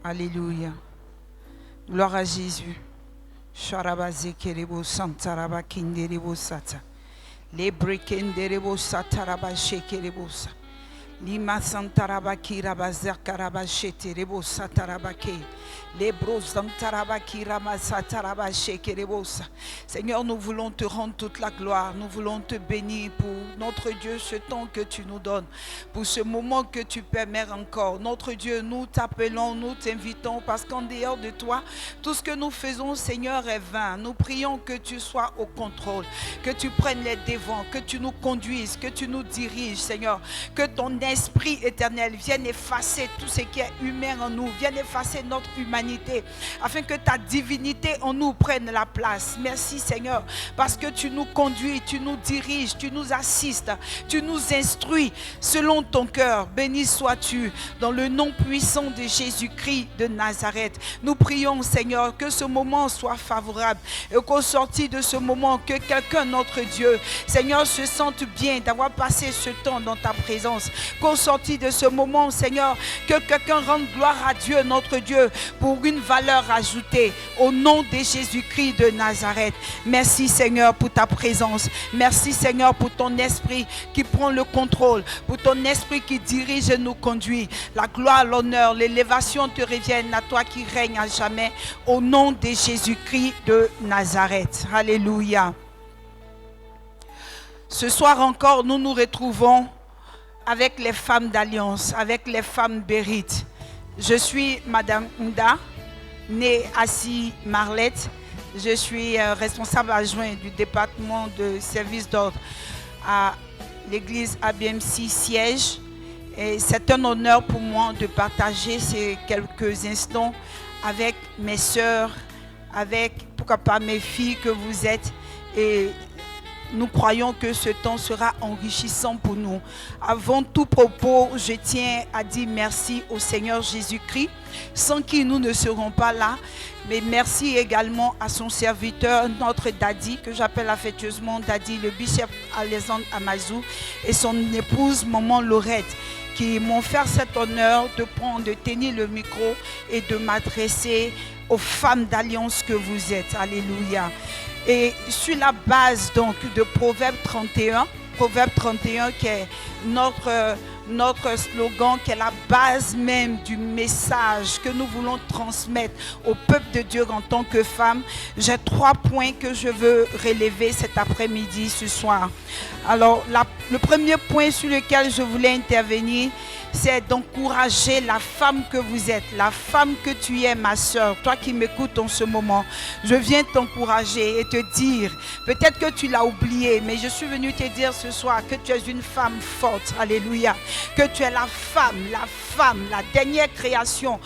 Alléluia. Gloire à Jésus. Sharabaze kerebo santaraba kinderebo sata. Lebre kenderebo sataraba shekerebo sa. Lima santaraba kiraba zakaraba sheterebo sataraba ke. Lebro santaraba kiraba sataraba shekerebo sa. Seigneur, nous voulons te rendre toute la gloire. Nous voulons te bénir pour notre Dieu, ce temps que tu nous donnes, pour ce moment que tu permets encore. Notre Dieu, nous t'appelons, nous t'invitons, parce qu'en dehors de toi, tout ce que nous faisons, Seigneur, est vain. Nous prions que tu sois au contrôle, que tu prennes les devants, que tu nous conduises, que tu nous diriges, Seigneur. Que ton esprit éternel vienne effacer tout ce qui est humain en nous, vienne effacer notre humanité, afin que ta divinité en nous prenne la place. Merci, Seigneur, parce que tu nous conduis, tu nous diriges, tu nous assistes, tu nous instruis selon ton cœur. Béni sois-tu dans le nom puissant de Jésus-Christ de Nazareth. Nous prions, Seigneur, que ce moment soit favorable et qu'au sorti de ce moment, que quelqu'un, notre Dieu, Seigneur, se sente bien d'avoir passé ce temps dans ta présence. Qu'au sorti de ce moment, Seigneur, que quelqu'un rende gloire à Dieu, notre Dieu, pour une valeur ajoutée au nom de Jésus-Christ de Nazareth. Merci, Seigneur, pour ta présence. Merci, Seigneur, pour ton esprit qui prend le contrôle, pour ton esprit qui dirige et nous conduit. La gloire, l'honneur, l'élévation te reviennent à toi qui règne à jamais, au nom de Jésus-Christ de Nazareth. Alléluia. Ce soir encore, nous nous retrouvons avec les femmes d'Alliance, avec les femmes Bérite. Je suis Madame Nda, née Assis Marlette. Je suis responsable adjoint du département de service d'ordre à l'église ABMC Siège. Et c'est un honneur pour moi de partager ces quelques instants avec mes sœurs, avec, pourquoi pas, mes filles que vous êtes. Et nous croyons que ce temps sera enrichissant pour nous. Avant tout propos, je tiens à dire merci au Seigneur Jésus-Christ, sans qui nous ne serons pas là. Mais merci également à son serviteur, notre Daddy, que j'appelle affectueusement Daddy, le bishop Alexandre Amazou, et son épouse, Maman Laurette, qui m'ont fait cet honneur de tenir le micro et de m'adresser aux femmes d'Alliance que vous êtes. Alléluia. Et sur la base donc de Proverbe 31 qui est notre slogan, qui est la base même du message que nous voulons transmettre au peuple de Dieu en tant que femme, j'ai 3 points que je veux relever cet après-midi, ce soir. Alors, le premier point sur lequel je voulais intervenir, c'est d'encourager la femme que vous êtes, la femme que tu es, ma soeur, toi qui m'écoutes en ce moment. Je viens t'encourager et te dire, peut-être que tu l'as oublié, mais je suis venue te dire ce soir que tu es une femme forte, alléluia, que tu es la femme, la dernière création,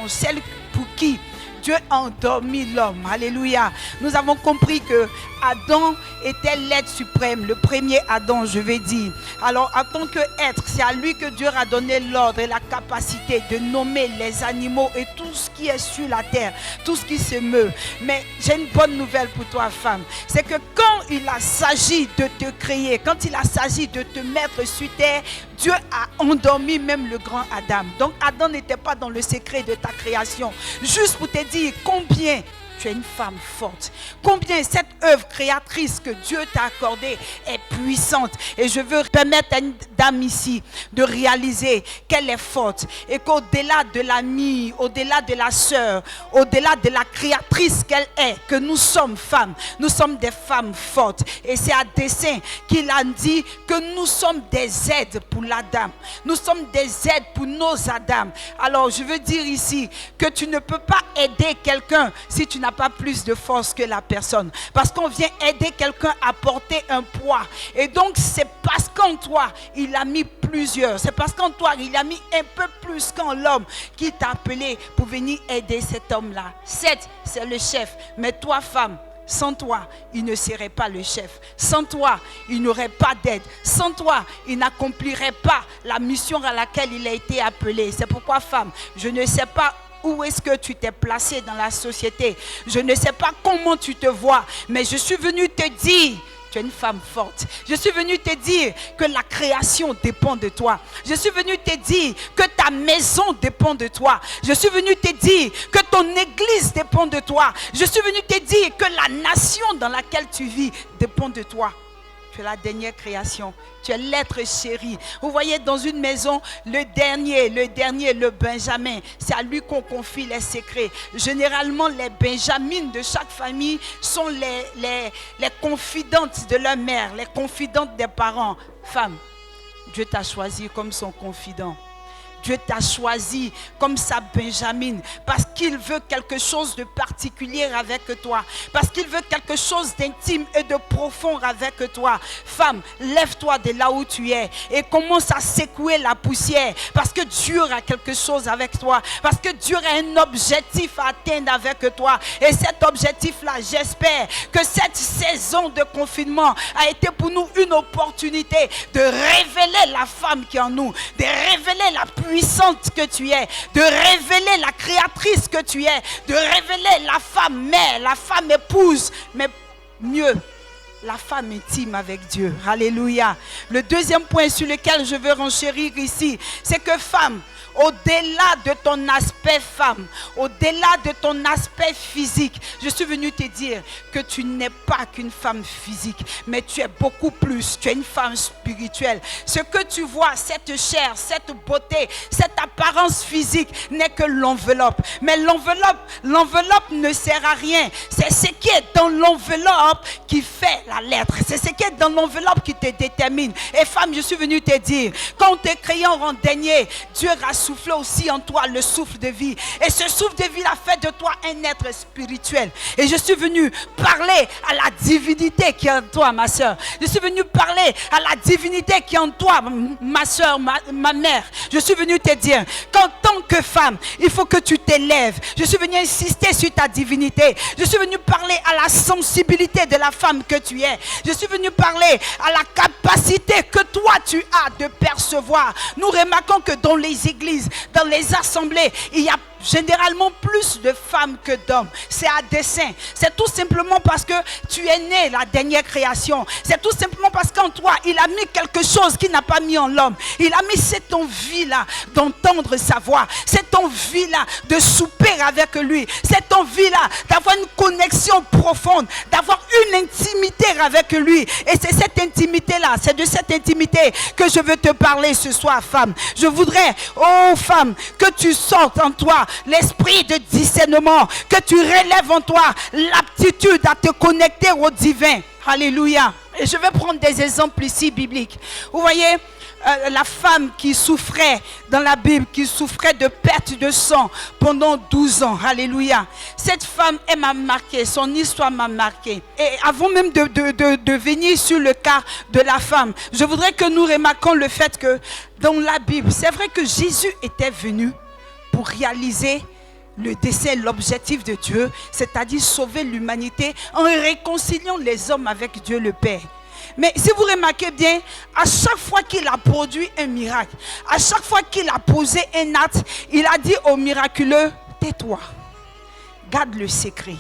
celle pour qui Dieu a endormi l'homme. Alléluia. Nous avons compris que Adam était l'être suprême, le premier Adam, je vais dire. Alors, en tant qu'être, c'est à lui que Dieu a donné l'ordre et la capacité de nommer les animaux et tout ce qui est sur la terre, tout ce qui se meut. Mais j'ai une bonne nouvelle pour toi, femme. C'est que quand il a s'agit de te créer, quand il a s'agit de te mettre sur terre, Dieu a endormi même le grand Adam. Donc, Adam n'était pas dans le secret de ta création. Juste pour te dire combien tu es une femme forte. Combien cette œuvre créatrice que Dieu t'a accordée est puissante. Et je veux permettre à une dame ici de réaliser qu'elle est forte. Et qu'au-delà de l'amie, au-delà de la sœur, au-delà de la créatrice qu'elle est, que nous sommes femmes. Nous sommes des femmes fortes. Et c'est à dessein qu'il a dit que nous sommes des aides pour l'Adam. Nous sommes des aides pour nos Adam. Alors je veux dire ici que tu ne peux pas aider quelqu'un si tu n'as pas plus de force que la personne, parce qu'on vient aider quelqu'un à porter un poids, et donc c'est parce qu'en toi il a mis plusieurs, c'est parce qu'en toi il a mis un peu plus qu'en l'homme qui t'a appelé pour venir aider cet homme-là. Certes, c'est le chef, mais toi, femme, sans toi, il ne serait pas le chef. Sans toi, il n'aurait pas d'aide. Sans toi, il n'accomplirait pas la mission à laquelle il a été appelé. C'est pourquoi, femme, je ne sais pas où est-ce que tu t'es placé dans la société. Je ne sais pas comment tu te vois, mais je suis venue te dire Tu es une femme forte. Je suis venue te dire que la création dépend de toi. Je suis venue te dire que ta maison dépend de toi. Je suis venue te dire que ton église dépend de toi. Je suis venue te dire que la nation dans laquelle tu vis dépend de toi. Tu es la dernière création. Tu es l'être chéri. Vous voyez, dans une maison, le dernier, le Benjamin, c'est à lui qu'on confie les secrets. Généralement, les Benjamines de chaque famille sont les confidentes de leur mère, les confidentes des parents. Femme, Dieu t'a choisi comme son confident. Dieu t'a choisi comme sa Benjamine parce qu'il veut quelque chose de particulier avec toi, parce qu'il veut quelque chose d'intime et de profond avec toi. Femme, lève-toi de là où tu es et commence à secouer la poussière parce que Dieu a quelque chose avec toi, parce que Dieu a un objectif à atteindre avec toi. Et cet objectif-là, j'espère que cette saison de confinement a été pour nous une opportunité de révéler la femme qui est en nous, de révéler la puissante que tu es, de révéler la créatrice que tu es, de révéler la femme mère, la femme épouse, mais mieux, la femme intime avec Dieu. Alléluia. Le deuxième point sur lequel je veux renchérir ici, c'est que femme, au-delà de ton aspect femme, au-delà de ton aspect physique, je suis venue te dire que tu n'es pas qu'une femme physique, mais tu es beaucoup plus, tu es une femme spirituelle. Ce que tu vois, cette chair, cette beauté, cette apparence physique n'est que l'enveloppe. Mais l'enveloppe ne sert à rien. C'est ce qui est dans l'enveloppe qui fait la lettre. C'est ce qui est dans l'enveloppe qui te détermine. Et femme, je suis venue te dire, quand on t'a créé en rang dernier, Dieu a soufflé aussi en toi le souffle de vie. Et ce souffle de vie a fait de toi un être spirituel. Et je suis venu parler à la divinité qui est en toi, ma soeur. Je suis venu parler à la divinité qui est en toi, ma soeur, ma mère. Je suis venu te dire qu'en tant que femme, il faut que tu t'élèves. Je suis venu insister sur ta divinité. Je suis venu parler à la sensibilité de la femme que tu es. Je suis venu parler à la capacité que toi tu as de percevoir. Nous remarquons que dans les églises, dans les assemblées, il y a généralement plus de femmes que d'hommes. C'est à dessein. C'est tout simplement parce que tu es né la dernière création. C'est tout simplement parce qu'en toi, il a mis quelque chose qu'il n'a pas mis en l'homme. Il a mis cette envie-là d'entendre sa voix. Cette envie-là de souper avec lui. Cette envie-là d'avoir une connexion profonde, d'avoir une intimité avec lui. Et c'est cette intimité-là, c'est de cette intimité que je veux te parler ce soir, femme. Je voudrais, oh femme, que tu sortes en toi l'esprit de discernement, que tu relèves en toi l'aptitude à te connecter au divin. Alléluia. Et je vais prendre des exemples ici bibliques. Vous voyez, la femme qui souffrait dans la Bible, qui souffrait de perte de sang pendant 12 ans. Alléluia. Cette femme, elle m'a marqué, son histoire m'a marqué. Et avant même de venir sur le cas de la femme, je voudrais que nous remarquions le fait que dans la Bible, c'est vrai que Jésus était venu pour réaliser le dessein, l'objectif de Dieu, c'est-à-dire sauver l'humanité en réconciliant les hommes avec Dieu le Père. Mais si vous remarquez bien, à chaque fois qu'il a produit un miracle, à chaque fois qu'il a posé un acte, il a dit au miraculeux, tais-toi, garde le secret.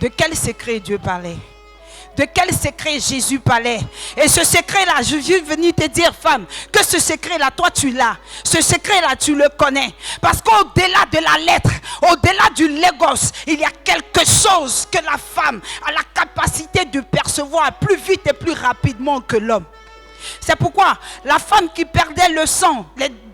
De quel secret Dieu parlait? De quel secret Jésus parlait? Et ce secret-là, je suis venu te dire, femme, que ce secret-là, toi tu l'as. Ce secret-là, tu le connais. Parce qu'au-delà de la lettre, au-delà du logos, il y a quelque chose que la femme a la capacité de percevoir plus vite et plus rapidement que l'homme. C'est pourquoi la femme qui perdait le sang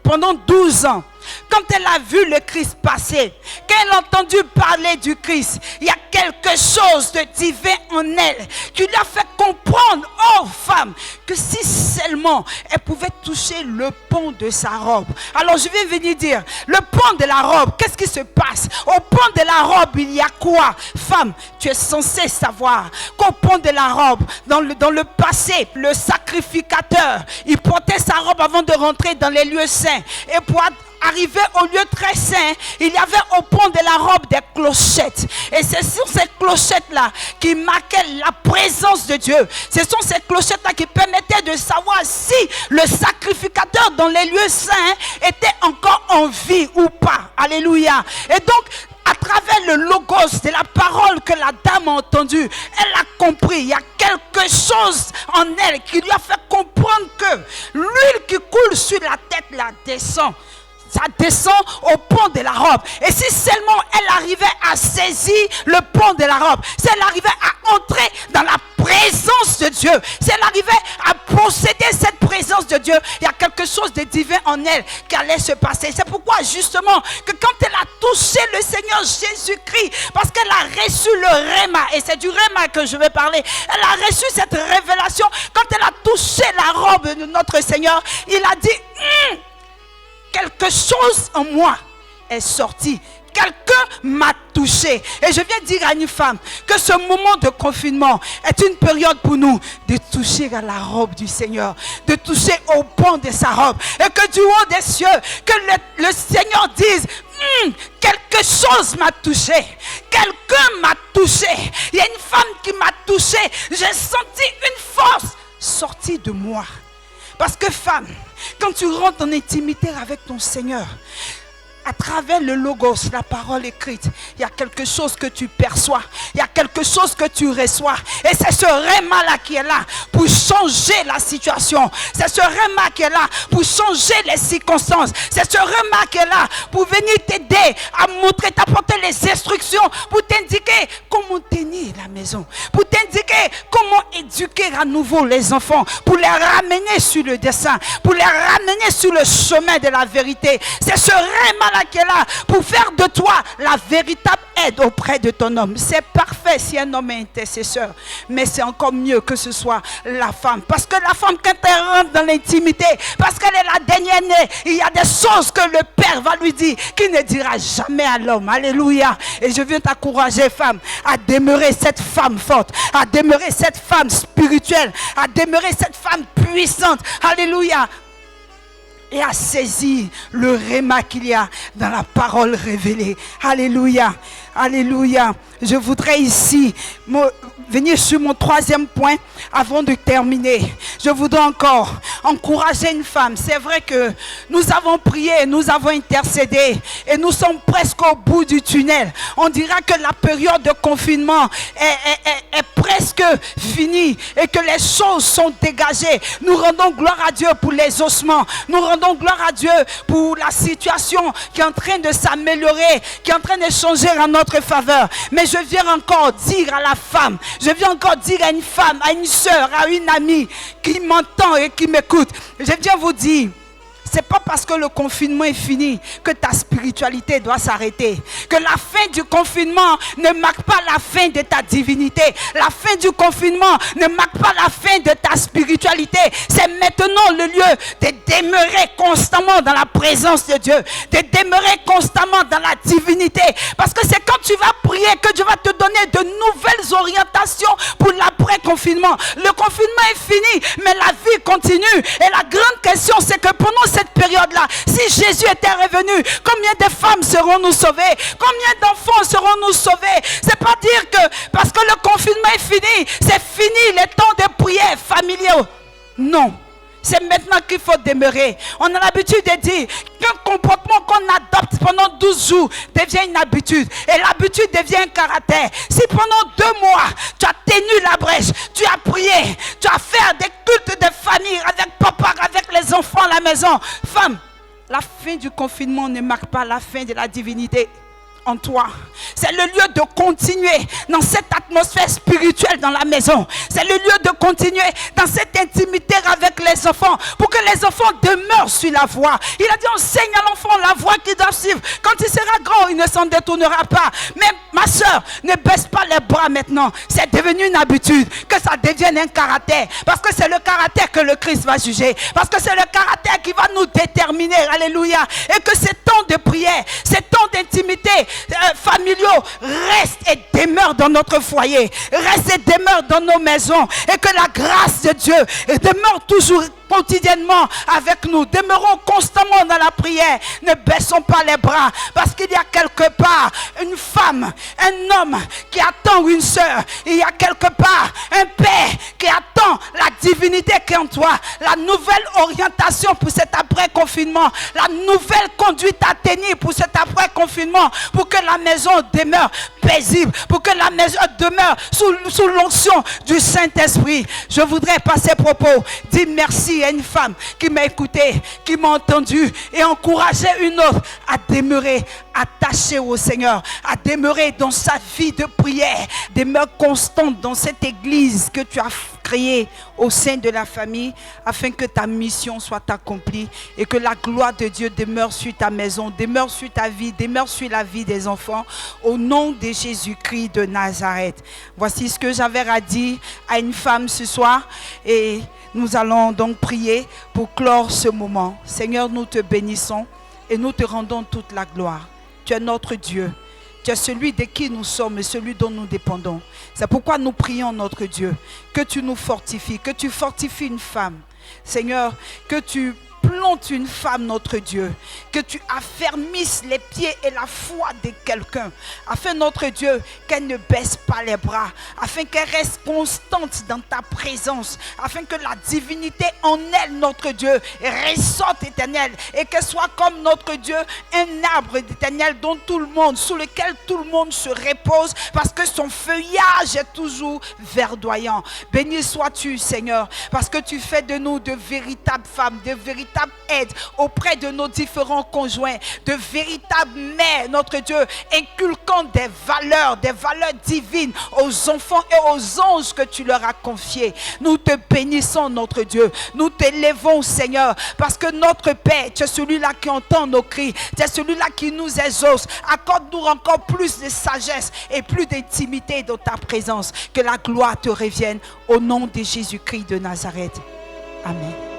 pendant 12 ans, quand elle a vu le Christ passer, quand elle a entendu parler du Christ, il y a quelque chose de divin en elle qui lui a fait comprendre, oh femme, que si seulement elle pouvait toucher le pan de sa robe. Alors je vais venir dire, le pan de la robe, qu'est-ce qui se passe? Au pan de la robe, il y a quoi? Femme, tu es censée savoir qu'au pan de la robe, dans le passé, le sacrificateur, il portait sa robe avant de rentrer dans les lieux saints. Et pour arrivé au lieu très saint, il y avait au pont de la robe des clochettes. Et c'est sur ces clochettes-là qui marquaient la présence de Dieu. Ce sont ces clochettes-là qui permettaient de savoir si le sacrificateur dans les lieux saints était encore en vie ou pas. Alléluia. Et donc, à travers le logos de la parole que la dame a entendue, elle a compris. Il y a quelque chose en elle qui lui a fait comprendre que l'huile qui coule sur la tête la descend. Ça descend au pont de la robe. Et si seulement elle arrivait à saisir le pont de la robe, si elle arrivait à entrer dans la présence de Dieu, si elle arrivait à posséder cette présence de Dieu, il y a quelque chose de divin en elle qui allait se passer. C'est pourquoi justement que quand elle a touché le Seigneur Jésus-Christ, parce qu'elle a reçu le Réma, et c'est du Réma que je vais parler, elle a reçu cette révélation. Quand elle a touché la robe de notre Seigneur, il a dit quelque chose en moi est sorti. Quelqu'un m'a touché. Et je viens dire à une femme que ce moment de confinement est une période pour nous de toucher à la robe du Seigneur, de toucher au pont de sa robe. Et que du haut des cieux, que le Seigneur dise, quelque chose m'a touché. Quelqu'un m'a touché. Il y a une femme qui m'a touché. J'ai senti une force sortir de moi. Parce que femme, quand tu rentres en intimité avec ton Seigneur, à travers le logos, la parole écrite, il y a quelque chose que tu perçois, il y a quelque chose que tu reçois. Et c'est ce réma-là qui est là pour changer la situation. C'est ce réma qui est là pour changer les circonstances. C'est ce réma qui est là pour venir t'aider à montrer, t'apporter les instructions, pour t'indiquer comment tenir la maison, pour t'indiquer comment éduquer à nouveau les enfants, pour les ramener sur le dessein, pour les ramener sur le chemin de la vérité. C'est ce réma qui est là pour faire de toi la véritable aide auprès de ton homme. C'est parfait si un homme est intercesseur, mais c'est encore mieux que ce soit la femme, parce que la femme, quand elle rentre dans l'intimité, parce qu'elle est la dernière née, il y a des choses que le Père va lui dire qu'il ne dira jamais à l'homme. Alléluia. Et je viens t'encourager, femme, à demeurer cette femme forte, à demeurer cette femme spirituelle, à demeurer cette femme puissante. Alléluia. Et à saisir le réma qu'il y a dans la parole révélée. Alléluia. Alléluia. Je voudrais ici venir sur mon troisième point avant de terminer. Je voudrais encore encourager une femme. C'est vrai que nous avons prié, nous avons intercédé et nous sommes presque au bout du tunnel. On dira que la période de confinement est presque finie et que les choses sont dégagées. Nous rendons gloire à Dieu pour les ossements. Nous rendons gloire à Dieu pour la situation qui est en train de s'améliorer, qui est en train de changer en notre faveur. Mais je viens encore dire à la femme, je viens encore dire à une femme, à une soeur, à une amie qui m'entend et qui m'écoute, je viens vous dire, c'est pas parce que le confinement est fini que ta spiritualité doit s'arrêter. Que la fin du confinement ne marque pas la fin de ta divinité. La fin du confinement ne marque pas la fin de ta spiritualité. C'est maintenant le lieu de demeurer constamment dans la présence de Dieu. De demeurer constamment dans la divinité. Parce que c'est quand tu vas prier que Dieu va te donner de nouvelles orientations pour l'après-confinement. Le confinement est fini, mais la vie continue. Et la grande question, c'est que pendant cette période-là, si Jésus était revenu, combien de femmes seront-nous sauvées? Combien d'enfants seront-nous sauvés? C'est pas dire que parce que le confinement est fini, c'est fini les temps de prière familiaux. Non. C'est maintenant qu'il faut demeurer. On a l'habitude de dire qu'un comportement qu'on adopte pendant 12 jours devient une habitude. Et l'habitude devient un caractère. Si pendant 2 mois, tu as tenu la brèche, tu as prié, tu as fait des cultes de famille avec papa, avec les enfants à la maison. Femme, la fin du confinement ne marque pas la fin de la divinité en toi. C'est le lieu de continuer dans cette atmosphère spirituelle dans la maison. C'est le lieu de continuer dans cette intimité avec les enfants pour que les enfants demeurent sur la voie. Il a dit enseigne à l'enfant la voie qu'il doit suivre. Quand il sera grand, il ne s'en détournera pas. Mais ma soeur, ne baisse pas les bras maintenant. C'est devenu une habitude. Que ça devienne un caractère. Parce que c'est le caractère que le Christ va juger. Parce que c'est le caractère qui va nous déterminer. Alléluia. Et que ces temps de prière, ces temps d'intimité familiaux reste et demeure dans notre foyer, reste et demeure dans nos maisons, et que la grâce de Dieu demeure toujours quotidiennement avec nous. Demeurons constamment dans la prière, ne baissons pas les bras, parce qu'il y a quelque part une femme, un homme qui attend une soeur, il y a quelque part un père qui attend la divinité qui est en toi, la nouvelle orientation pour cet après-confinement, la nouvelle conduite à tenir pour cet après-confinement, pour que la maison demeure paisible, pour que la maison demeure sous l'onction du Saint-Esprit. Je voudrais par ces propos dire merci à une femme qui m'a écouté, qui m'a entendu et encourager une autre à demeurer attachée au Seigneur, à demeurer dans sa vie de prière, demeure constante dans cette église que tu as créée au sein de la famille, afin que ta mission soit accomplie et que la gloire de Dieu demeure sur ta maison, demeure sur ta vie, demeure sur la vie des enfants, au nom de Jésus-Christ de Nazareth. Voici ce que j'avais à dire à une femme ce soir, et nous allons donc prier pour clore ce moment. Seigneur, nous te bénissons et nous te rendons toute la gloire. Tu es notre Dieu. Tu es celui de qui nous sommes et celui dont nous dépendons. C'est pourquoi nous prions notre Dieu, que tu nous fortifies, que tu fortifies une femme. Seigneur, que tu plantes une femme, notre Dieu, que tu affermisses les pieds et la foi de quelqu'un, afin, notre Dieu, qu'elle ne baisse pas les bras, afin qu'elle reste constante dans ta présence, afin que la divinité en elle, notre Dieu, ressorte, éternel, et qu'elle soit comme notre Dieu, un arbre éternel dont tout le monde, sous lequel tout le monde se repose, parce que son feuillage est toujours verdoyant. Béni sois-tu, Seigneur, parce que tu fais de nous de véritables femmes, de véritables aide auprès de nos différents conjoints, de véritables mères, notre Dieu, inculquant des valeurs divines aux enfants et aux anges que tu leur as confiés. Nous te bénissons, notre Dieu, nous t'élevons, Seigneur, parce que notre Père, tu es celui-là qui entend nos cris, tu es celui-là qui nous exauce. Accorde-nous encore plus de sagesse et plus d'intimité dans ta présence, que la gloire te revienne au nom de Jésus-Christ de Nazareth. Amen.